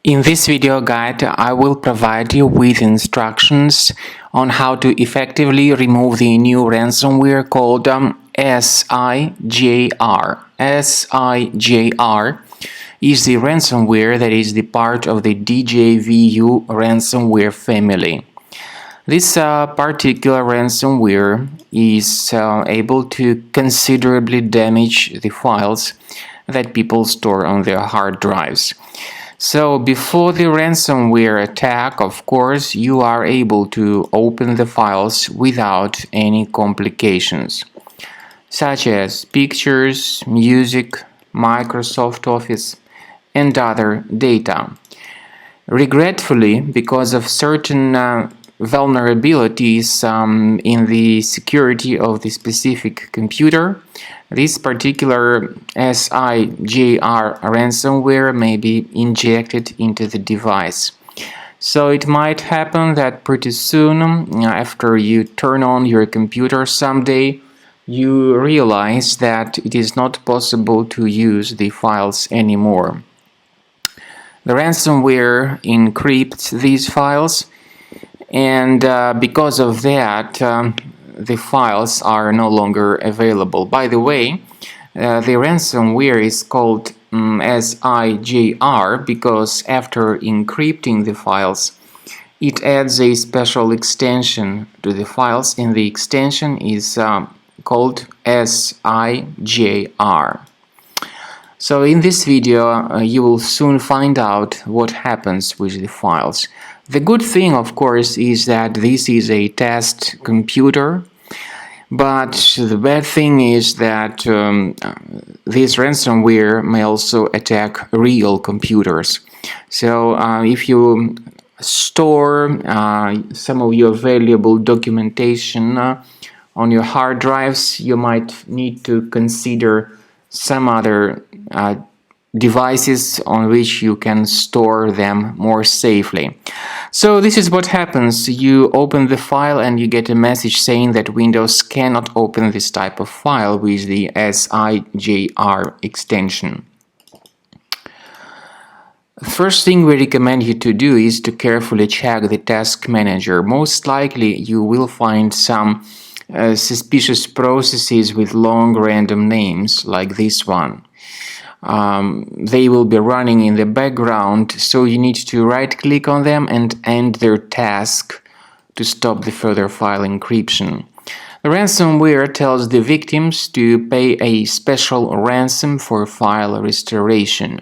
In this video guide, I will provide you with instructions on how to effectively remove the new ransomware called Sijr. Sijr is the ransomware that is the part of the DJVU ransomware family. This particular ransomware is able to considerably damage the files that people store on their hard drives. So before the ransomware attack, of course, you are able to open the files without any complications, such as pictures, music, Microsoft Office, and other data. Regretfully, because of certain vulnerabilities in the security of the specific computer, this particular Sijr ransomware may be injected into the device. So it might happen that pretty soon, after you turn on your computer someday, you realize that it is not possible to use the files anymore. The ransomware encrypts these files, and because of that, the files are no longer available. By the way, the ransomware is called Sijr because after encrypting the files, it adds a special extension to the files, and the extension is called Sijr. So in this video, you will soon find out what happens with the files. The good thing, of course, is that this is a test computer, but the bad thing is that this ransomware may also attack real computers. So if you store some of your valuable documentation on your hard drives, you might need to consider some other devices on which you can store them more safely. So this is what happens. You open the file and you get a message saying that Windows cannot open this type of file with the Sijr extension. First thing we recommend you to do is to carefully check the task manager. Most likely you will find some suspicious processes with long random names like this one. They will be running in the background, so you need to right-click on them and end their task to stop the further file encryption. The ransomware tells the victims to pay a special ransom for file restoration.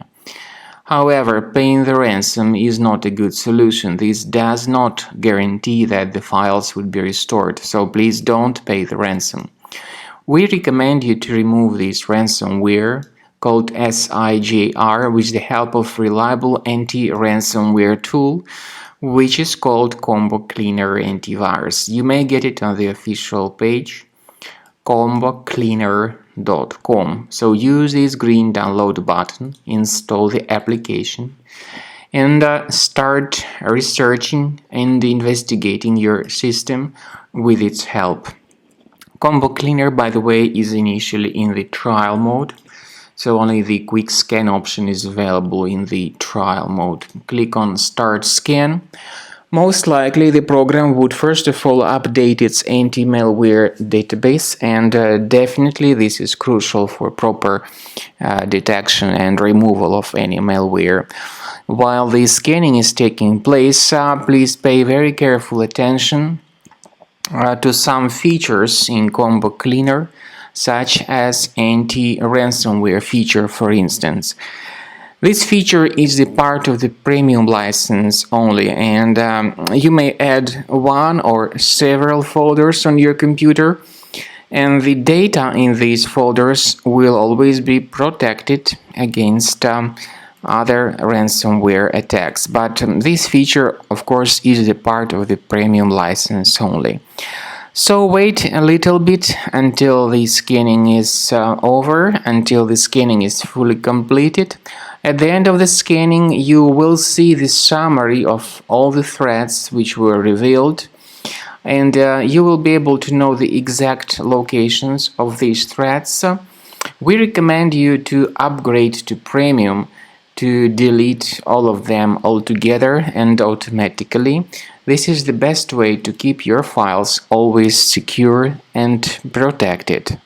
However, paying the ransom is not a good solution. This does not guarantee that the files would be restored, so please don't pay the ransom. We recommend you to remove this ransomware called Sijr with the help of reliable anti-ransomware tool, which is called Combo Cleaner Antivirus. You may get it on the official page, combocleaner.com. So use this green download button, install the application, and start researching and investigating your system with its help. Combo Cleaner, by the way, is initially in the trial mode. So only the quick scan option is available in the trial mode. Click on Start Scan. Most likely the program would first of all update its anti-malware database, and definitely this is crucial for proper detection and removal of any malware. While the scanning is taking place, please pay very careful attention to some features in Combo Cleaner, such as anti-ransomware feature, for instance. This feature is the part of the premium license only, and you may add one or several folders on your computer, and the data in these folders will always be protected against other ransomware attacks. But this feature, of course, is the part of the premium license only. So wait a little bit until the scanning is over, until the scanning is fully completed. At the end of the scanning, you will see the summary of all the threats which were revealed, and you will be able to know the exact locations of these threats. We recommend you to upgrade to Premium to delete all of them altogether and automatically. This is the best way to keep your files always secure and protected.